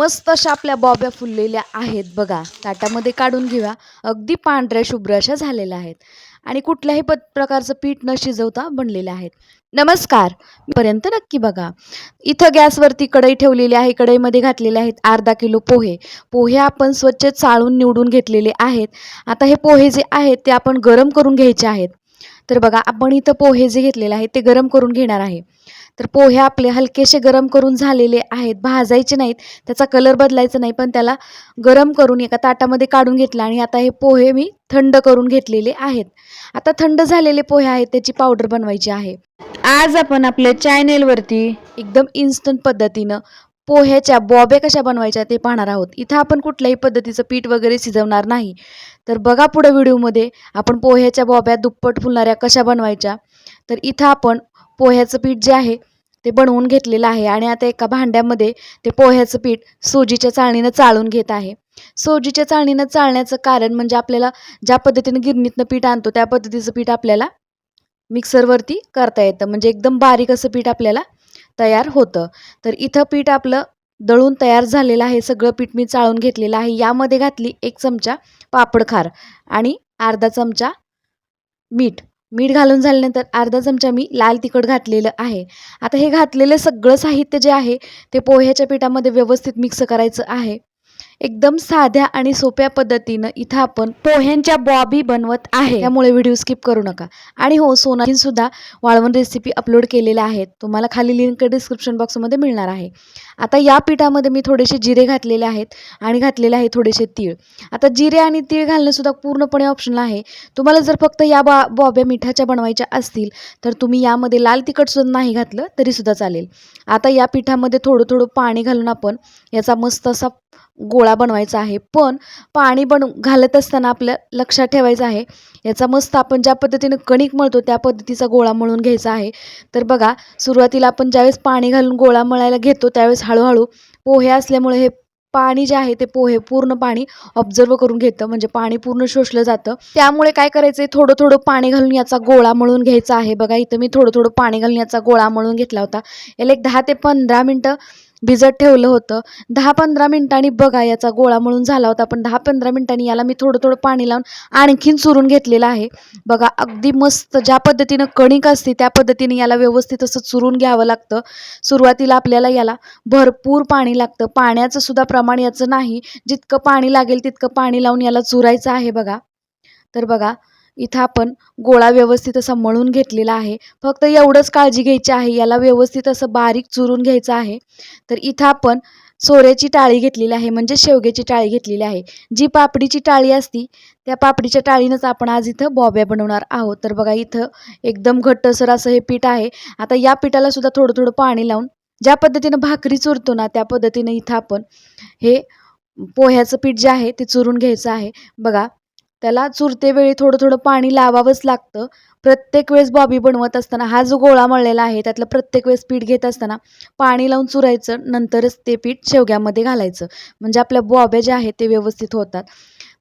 मस्त अशा आपल्या बॉब्या फुललेल्या आहेत बघा. ताटामध्ये काढून घेऊया. अगदी पांढऱ्या शुभ्र अशा झालेल्या आहेत आणि कुठल्याही प्रकारचं पीठ न शिजवता बनलेले आहेत. नमस्कार, पर्यंत नक्की बघा. इथं गॅसवरती कढई ठेवलेली आहे. कढईमध्ये घातलेले आहेत अर्धा किलो पोहे. पोहे आपण स्वच्छ चाळून निवडून घेतलेले आहेत. आता हे पोहे जे आहेत ते आपण गरम करून घ्यायचे आहेत. तर बघा, आपण इथं पोहे जे घेतलेले आहेत ते गरम करून घेणार आहे. तर पोहे आपले हलकेसे गरम करून झालेले आहेत. भाजायचे नाहीत, त्याचा कलर बदलायचा नाही, पण त्याला गरम करून एका ताटामध्ये काढून घेतलं आणि आता हे पोहे मी थंड करून घेतलेले आहेत. आता थंड झालेले पोहे आहेत त्याची पावडर बनवायची आहे. आज आपण आपल्या चॅनेलवरती एकदम इन्स्टंट पद्धतीनं पोह्याच्या बॉब्या कशा बनवायच्या ते पाहणार आहोत. इथं आपण कुठल्याही पद्धतीचं पीठ वगैरे शिजवणार नाही. तर बघा पुढे व्हिडिओमध्ये आपण पोह्याच्या बॉब्या दुप्पट फुलणाऱ्या कशा बनवायच्या. तर इथं आपण पोह्याचं पीठ जे आहे ते बनवून घेतलेलं आहे आणि आता एका भांड्यामध्ये ते पोह्याचं पीठ सोजीच्या चाळणीनं चाळून घेत आहे. सोजीच्या चाळणीनं चाळण्याचं कारण म्हणजे आपल्याला ज्या पद्धतीनं गिरणीतनं पीठ आणतो त्या पद्धतीचं पीठ आपल्याला मिक्सरवरती करता येतं, म्हणजे एकदम बारीक असं पीठ आपल्याला तयार होतं. तर इथं पीठ आपलं दळून तयार झालेलं आहे. सगळं पीठ मी चाळून घेतलेलं आहे. यामध्ये घातली 1 चमचा पापड खार आणि अर्धा चमचा मीठ घालून झाल्यानंतर अर्धा चमचा मी लाल तिखट घातलेलं आहे. आता हे घातलेलं सगळं साहित्य जे आहे ते पोह्याच्या पिठामध्ये व्यवस्थित मिक्स करायचं आहे. एकदम साध्या आणि सोप्या पद्धतीनं इथं आपण पोह्यांच्या बॉबी बनवत आहे, त्यामुळे व्हिडिओ स्किप करू नका. आणि हो, सोनालीने सुद्धा वाळवण रेसिपी अपलोड केलेल्या आहेत, तुम्हाला खाली लिंक डिस्क्रिप्शन बॉक्समध्ये मिळणार आहे. आता या पिठामध्ये मी थोडेसे जिरे घातलेले आहेत आणि घातलेले आहे थोडेसे तीळ. आता जिरे आणि तीळ घालणं सुद्धा पूर्णपणे ऑप्शनल आहे. तुम्हाला जर फक्त या बॉब्या मिठाच्या बनवायच्या असतील तर तुम्ही यामध्ये लाल तिखट सुद्धा नाही घातलं तरी सुद्धा चालेल. आता या पिठामध्ये थोडं थोडं पाणी घालून आपण याचा मस्त असा गोळा बनवायचा आहे. पण पाणी घालत असताना आपल्या लक्षात ठेवायचं आहे, याचा मस्त आपण ज्या पद्धतीने कणिक मळतो त्या पद्धतीचा गोळा मळून घ्यायचा आहे. तर बघा, सुरुवातीला आपण ज्यावेळेस पाणी घालून गोळा मळायला घेतो त्यावेळेस हळूहळू पोहे असल्यामुळे हे पाणी जे आहे ते पोहे पूर्ण पाणी ऑब्झर्व करून घेतं, म्हणजे पाणी पूर्ण शोषलं जातं. त्यामुळे काय करायचं, थोडं थोडं पाणी घालून याचा गोळा मळून घ्यायचा आहे. बघा, इथं मी थोडं थोडं पाणी घालून याचा गोळा मळून घेतला होता. याला एक 10 ते 15 मिनटं भिजत ठेवलं होतं. 10-15 मिनिटांनी बघा याचा गोळा मळून झाला होता. पण 10-15 मिनिटांनी याला मी थोडं थोडं पाणी लावून आणखीन चुरून घेतलेलं आहे. बघा, अगदी मस्त ज्या पद्धतीनं कणिक असते त्या पद्धतीने याला व्यवस्थित असं चुरून घ्यावं लागतं. सुरुवातीला आपल्याला याला भरपूर पाणी लागतं. पाण्याचं सुद्धा प्रमाण याचं नाही, जितकं पाणी लागेल तितकं पाणी लावून याला चुरायचं आहे बघा. तर बघा, इथं आपण गोळा व्यवस्थित असा मळून घेतलेला आहे. फक्त एवढंच काळजी घ्यायची आहे, याला व्यवस्थित असं बारीक चुरून घ्यायचं आहे. तर इथं आपण सोऱ्याची टाळी घेतलेली आहे, म्हणजे शेवग्याची टाळी घेतलेली आहे. जी पापडीची टाळी असती त्या पापडीच्या टाळीनंच आपण आज इथं बॉब्या बनवणार आहोत. तर बघा, इथं एकदम घट्टसर असं हे पीठ आहे. आता या पिठाला सुद्धा थोडं थोडं पाणी लावून ज्या पद्धतीनं भाकरी चुरतो ना त्या पद्धतीनं इथं आपण हे पोह्याचं पीठ जे आहे ते चुरून घ्यायचं आहे. बघा, त्याला चुरते वेळी थोडं थोडं पाणी लावावंच लागतं. प्रत्येक वेळेस बॉबी बनवत असताना हा जो गोळा मळलेला आहे त्यातलं प्रत्येक वेळेस पीठ घेत असताना पाणी लावून चुरायचं, नंतरच ते पीठ शेवग्यामध्ये घालायचं, म्हणजे आपल्या बॉब्या ज्या आहेत ते व्यवस्थित होतात.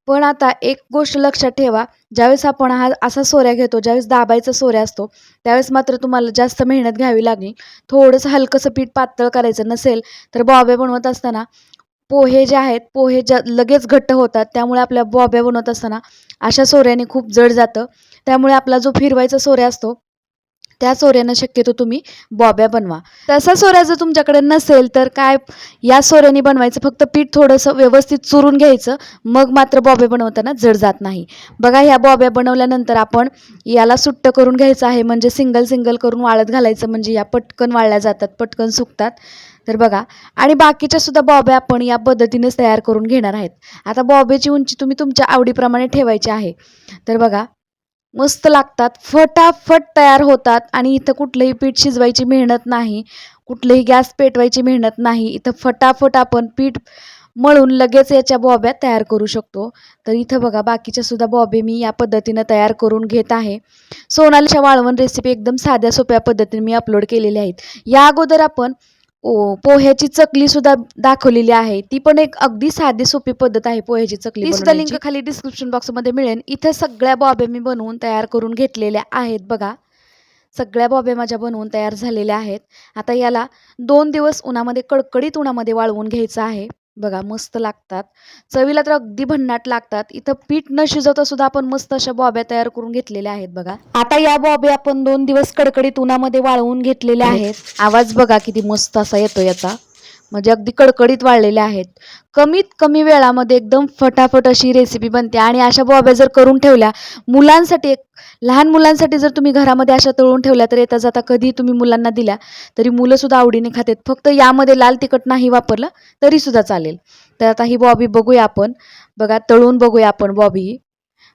पण आता एक गोष्ट लक्षात ठेवा, ज्यावेळेस आपण हा असा सोऱ्या घेतो, ज्यावेळेस दाबायचा सोऱ्या असतो त्यावेळेस मात्र तुम्हाला जास्त मेहनत घ्यावी लागेल. थोडंसं हलकंसं पीठ पातळ करायचं, नसेल तर बॉब्या बनवत असताना पोहे जे आहेत पोहे लगेच घट्ट होतात. त्यामुळे आपल्या बॉब्या बनवत असताना अशा सोऱ्याने खूप जड जातं. त्यामुळे आपला जो फिरवायचा सोऱ्या असतो त्या सोऱ्यानं शक्यतो तुम्ही बॉब्या बनवा. तसा सोऱ्या जर तुमच्याकडे नसेल तर काय, या सोऱ्याने बनवायचं. फक्त पीठ थोडंसं व्यवस्थित चुरून घ्यायचं, मग मात्र बॉब्या बनवताना जड जात नाही. बघा, ह्या बॉब्या बनवल्यानंतर आपण याला सुट्ट करून घ्यायचं आहे, म्हणजे सिंगल सिंगल करून वाळत घालायचं, म्हणजे या पटकन वाळल्या जातात, पटकन सुकतात. तर बघा, आणि बाकीच्या सुद्धा बॉब्या आपण या पद्धतीनेच तयार करून घेणार आहेत. आता बॉब्याची उंची तुम्ही तुमच्या आवडीप्रमाणे ठेवायची आहे. तर बघा, मस्त लागतात, फटाफट तयार होतात आणि इथं कुठलंही पीठ शिजवायची मेहनत नाही, कुठलंही गॅस पेटवायची मेहनत नाही. इथं फटाफट आपण पीठ मळून लगेच याच्या बॉब्या तयार करू शकतो. तर इथं बघा, बाकीच्या सुद्धा बॉबे मी या पद्धतीनं तयार करून घेत आहे. सोनालीच्या वाळवण रेसिपी एकदम साध्या सोप्या पद्धतीने मी अपलोड केलेल्या आहेत. या अगोदर आपण पोह्याची चकली सुद्धा दाखवलेली आहे, ती पण एक अगदी साधी सोपी पद्धत आहे पोह्याची चकली बनवण्याची. सुद्धा लिंक खाली डिस्क्रिप्शन बॉक्समध्ये मिळेल. इथं सगळ्या बॉब्या मी बनवून तयार करून घेतलेल्या आहेत. बघा, सगळ्या बॉब्या माझ्या बनवून तयार झालेल्या आहेत. आता याला 2 दिवस उन्हामध्ये, कडकडीत उन्हामध्ये वाळवून घ्यायचं आहे. बघा मस्त लागतात. चवीला तर अगदी भन्नाट लागतात. इथं पीठ न शिजवता सुद्धा आपण मस्त अशा बॉब्या तयार करून घेतलेल्या आहेत बघा. आता या बॉब्या आपण 2 दिवस कडकडीत उन्हामध्ये वाळवून घेतलेल्या आहेत. आवाज बघा किती मस्त असा येतो याचा. म्हणजे अगदी कडकडीत वाळलेल्या आहेत. कमीत कमी वेळामध्ये एकदम फटाफट अशी रेसिपी बनते आणि अशा बॉब्या जर करून ठेवल्या मुलांसाठी, लहान मुलांसाठी जर तुम्ही घरामध्ये अशा तळून ठेवल्या तर येता जाता कधी तुम्ही मुलांना दिल्या तरी मुलंसुद्धा आवडीने खातात. फक्त यामध्ये लाल तिखट नाही वापरलं तरीसुद्धा चालेल. तर आता ही बॉबी बघूया आपण. बघा तळून बघूया आपण बॉबी.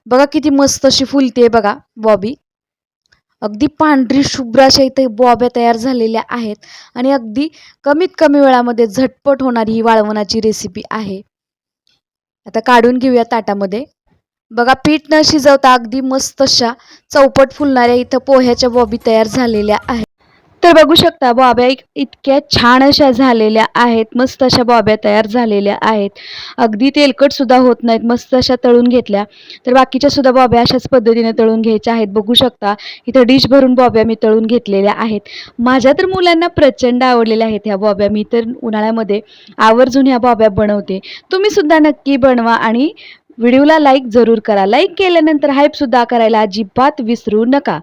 बघा किती मस्त अशी फुलते बघा बॉबी. अगदी पांढरी शुभ्र अशा इथे बॉब्या तयार झालेल्या आहेत आणि अगदी कमीत कमी वेळामध्ये झटपट होणारी ही वाळवणाची रेसिपी आहे. आता काढून घेऊया ताटामध्ये. बघा पीठ न शिजवता अगदी मस्त अशा चौपट फुलणाऱ्या इथं पोह्याच्या बॉबी तयार झालेल्या आहेत. तर बघू शकता बॉब्या इतक्या छान अशा झालेल्या आहेत. मस्त अशा बॉब्या तयार झालेल्या आहेत. अगदी तेलकट सुद्धा होत नाहीत. मस्त अशा तळून घेतल्या तर बाकीच्या सुद्धा बॉब्या अशाच पद्धतीने तळून घ्यायच्या आहेत. बघू शकता इथं डिश भरून बॉब्या मी तळून घेतलेल्या आहेत. माझ्या तर मुलांना प्रचंड आवडलेल्या आहेत ह्या बॉब्या. मी तर उन्हाळ्यामध्ये आवर्जून ह्या बॉब्या बनवते. तुम्ही सुद्धा नक्की बनवा आणि व्हिडिओला लाईक जरूर करा. लाईक केल्यानंतर हाईपसुद्धा करायला अजिबात विसरू नका.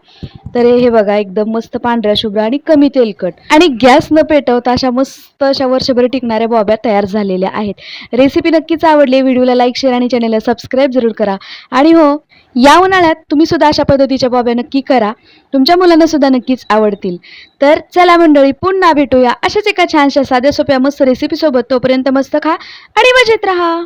तर हे बघा एकदम मस्त पांढऱ्या शुभ्र आणि कमी तेलकट आणि गॅस न पेटवता अशा मस्त अशा वर्षभर टिकणाऱ्या बॉब्या तयार झालेल्या आहेत. रेसिपी नक्कीच आवडली. व्हिडिओला लाईक शेअर आणि चॅनलला सबस्क्राईब जरूर करा. आणि हो, या उन्हाळ्यात तुम्ही सुद्धा अशा पद्धतीच्या बॉब्या नक्की करा. तुमच्या मुलांना सुद्धा नक्कीच आवडतील. तर चला मंडळी पुन्हा भेटूया अशाच एका छानशा साध्या सोप्या मस्त रेसिपी सोबत. तोपर्यंत मस्त खा आणि मजेत राहा.